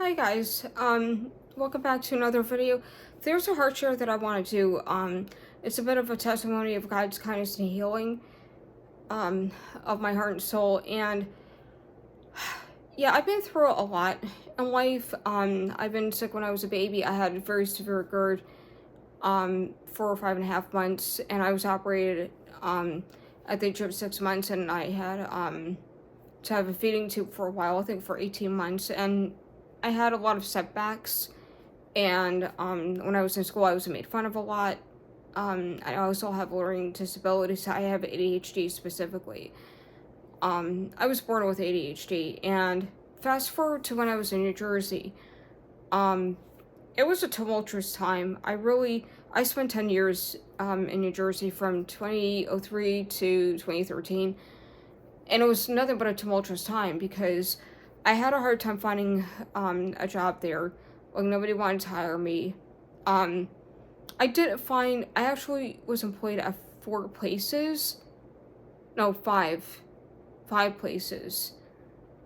Hi guys, welcome back to another video. There's a heart share that I want to do. It's a bit of a testimony of God's kindness and healing, of my heart and soul. And yeah, I've been through a lot in life. I've been sick when I was a baby. I had a very severe GERD, for 5.5 months, and I was operated, at the age of 6 months, and I had, to have a feeding tube for a while, I think for 18 months, and I had a lot of setbacks, and when I was in school, I was made fun of a lot. I also have learning disabilities. I have ADHD specifically. I was born with ADHD, and fast forward to when I was in New Jersey. It was a tumultuous time. I spent 10 years in New Jersey from 2003 to 2013, and it was nothing but a tumultuous time because I had a hard time finding a job there. Like, nobody wanted to hire me. I actually was employed at 4 places. No, five places.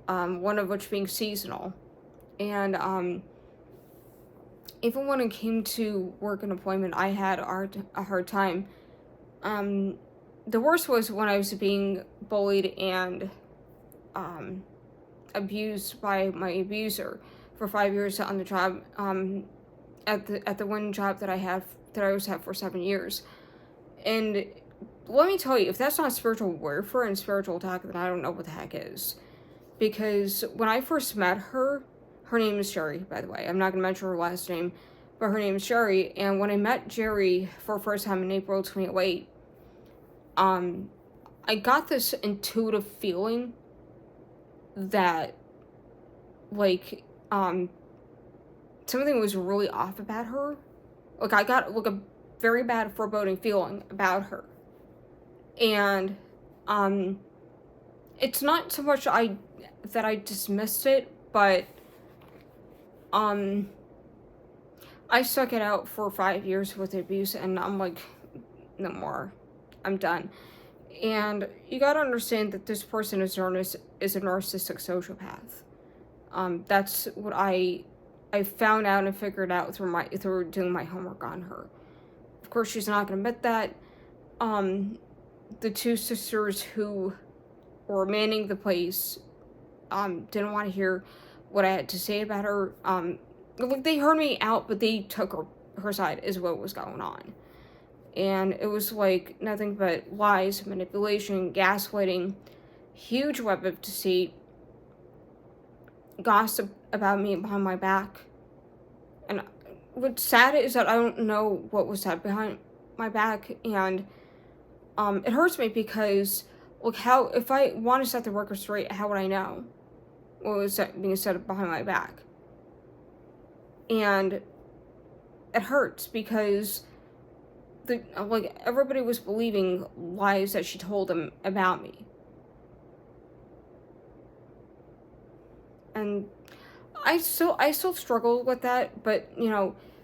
One of which being seasonal. And even when it came to work and employment, I had a hard time. The worst was when I was being bullied and abused by my abuser for 5 years on the job. At the one job that I was at for 7 years, and let me tell you, if that's not spiritual warfare and spiritual attack, then I don't know what the heck is. Because when I first met her, her name is Sherry, by the way. I'm not gonna mention her last name, but her name is Sherry. And when I met Jerry for the first time in April 2008, I got this intuitive feeling that, like, something was really off about her. Like, I got, like, a very bad foreboding feeling about her. And, it's not so much that I dismissed it, but, I stuck it out for 5 years with abuse, and I'm like, no more. I'm done. And you gotta understand that this person is a narcissistic sociopath. That's what I found out and figured out through doing my homework on her. Of course, she's not gonna admit that. The two sisters who were manning the place didn't want to hear what I had to say about her. Like, they heard me out, but they took her side is what was going on. And it was like nothing but lies, manipulation, gaslighting, huge web of deceit, gossip about me behind my back. And what's sad is that I don't know what was said behind my back, and it hurts me because, look, if I want to set the record straight, how would I know what was being said behind my back? And it hurts because everybody was believing lies that she told them about me. And I still struggle with that, but,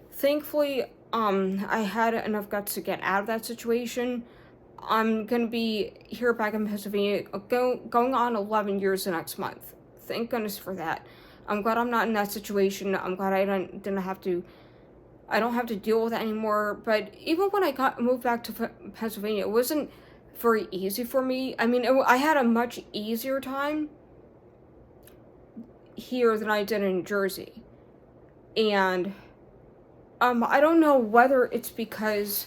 thankfully, I had enough guts to get out of that situation. I'm gonna be here back in Pennsylvania, going on 11 years the next month. Thank goodness for that. I'm glad I'm not in that situation. I'm glad I don't have to deal with it anymore. But even when I moved back to Pennsylvania, it wasn't very easy for me. I mean, I had a much easier time here than I did in New Jersey. And I don't know whether it's because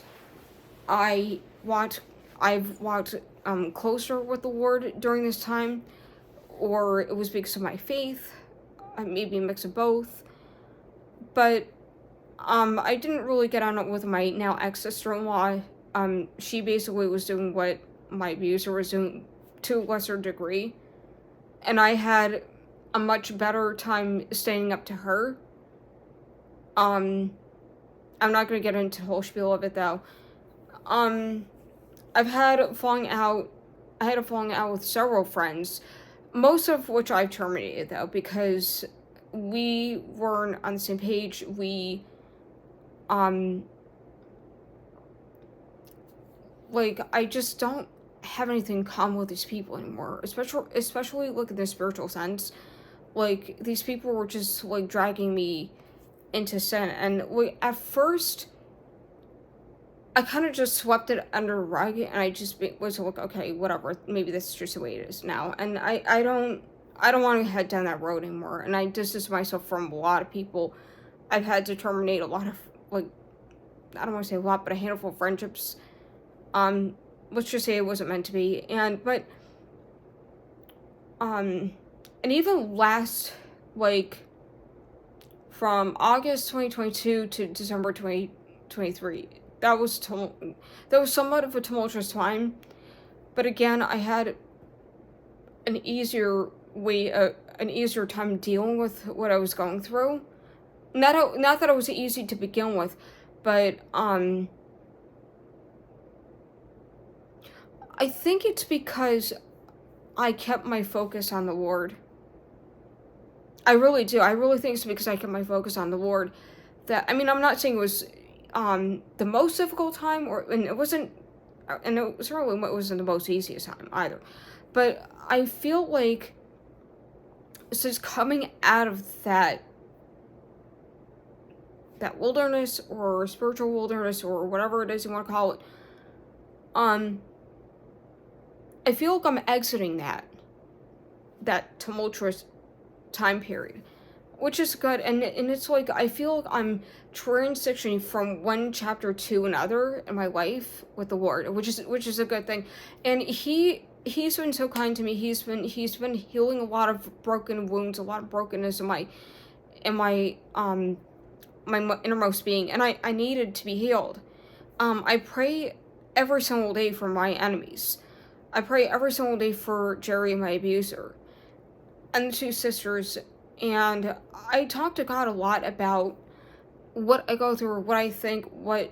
I've walked closer with the Lord during this time, or it was because of my faith, maybe a mix of both. But I didn't really get on it with my now ex-sister-in-law. She basically was doing what my abuser was doing to a lesser degree, and I had a much better time standing up to her. I'm not gonna get into the whole spiel of it, though. I had a falling out with several friends, most of which I terminated, though, because we weren't on the same page. I just don't have anything in common with these people anymore, especially, in the spiritual sense. like, these people were just, like, dragging me into sin, and, like, at first, I kind of just swept it under the rug, and I just was like, okay, whatever, maybe this is just the way it is now, and I don't want to head down that road anymore, and I distance myself from a lot of people. I've had to terminate a lot of, like, I don't want to say a lot, but a handful of friendships. Let's just say it wasn't meant to be, and even last, like, from August 2022 to December 2023, that was somewhat of a tumultuous time, but again, I had an easier time dealing with what I was going through. Not that it was easy to begin with, but I think it's because I kept my focus on the Lord. I really do. I really think it's because I kept my focus on the Lord. I'm not saying it was the most difficult time, and it wasn't, and it certainly wasn't the most easiest time either. But I feel like since coming out of that wilderness, or spiritual wilderness, or whatever it is you want to call it, I feel like I'm exiting that tumultuous time period, which is good, and it's like I feel like I'm transitioning from one chapter to another in my life with the Lord, which is a good thing. And he's been so kind to me. He's been healing a lot of broken wounds, a lot of brokenness in my my innermost being, and I needed to be healed. I pray every single day for my enemies. I pray every single day for Jerry, my abuser, and the two sisters, and I talk to God a lot about what I go through, what I think, what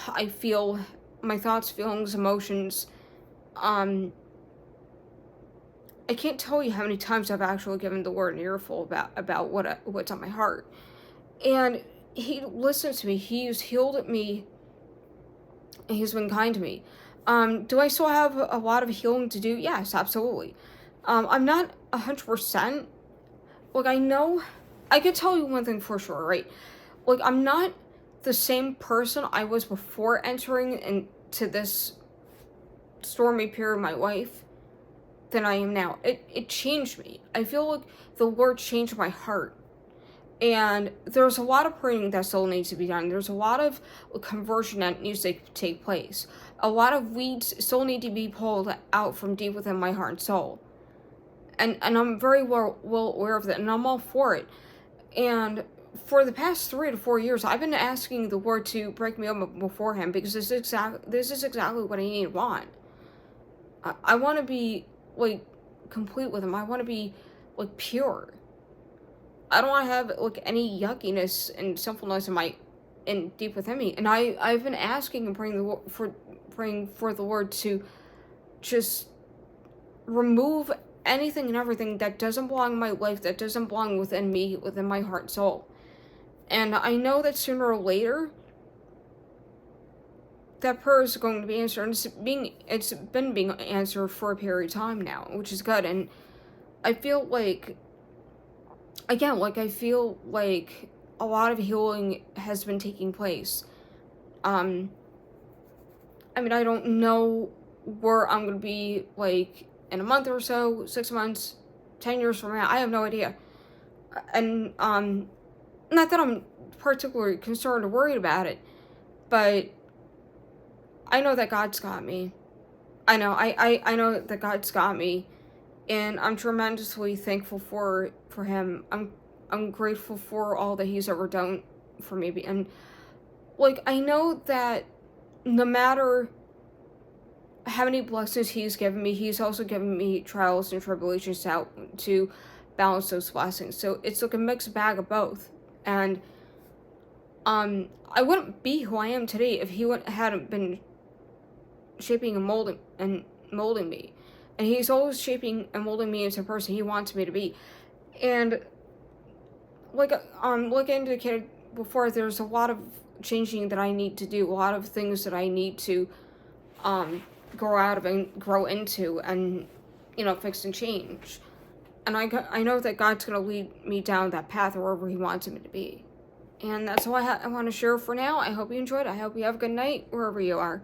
I feel, my thoughts, feelings, emotions. I can't tell you how many times I've actually given the Lord an earful about what's on my heart, and He listens to me. He's healed me, and He's been kind to me. Do I still have a lot of healing to do? Yes, absolutely. I'm not 100%. Like, I could tell you one thing for sure, right? Like, I'm not the same person I was before entering into this stormy period of my life than I am now. It changed me. I feel like the Lord changed my heart. And there's a lot of praying that still needs to be done. There's a lot of conversion that needs to take place. A lot of weeds still need to be pulled out from deep within my heart and soul. And I'm very well aware of that, and I'm all for it. And for the past 3 to 4 years, I've been asking the Lord to break me up before Him, because this is exactly what I need and want. I want to be, like, complete with Him. I want to be, like, pure. I don't want to have, like, any yuckiness and sinfulness in deep within me. And I've been asking and praying for the Lord to just remove anything and everything that doesn't belong in my life, that doesn't belong within me, within my heart and soul. And I know that sooner or later, that prayer is going to be answered. And it's been being answered for a period of time now, which is good. And I feel like, again, like, I feel like a lot of healing has been taking place. I don't know where I'm going to be, like, in a month or so, 6 months, 10 years from now. I have no idea. And, not that I'm particularly concerned or worried about it, but I know that God's got me. I know that God's got me, and I'm tremendously thankful for Him. I'm grateful for all that He's ever done for me, and, like, I know that no matter how many blessings He's given me, He's also given me trials and tribulations to balance those blessings. So it's like a mixed bag of both. And I wouldn't be who I am today if He hadn't been shaping and molding me. And He's always shaping and molding me into the person He wants me to be. And like I indicated before, there's a lot of changing that I need to do, a lot of things that I need to grow out of and grow into, and fix and change. And I know that God's going to lead me down that path wherever He wants me to be. And that's all I want to share for now. I hope you enjoyed. I hope you have a good night wherever you are.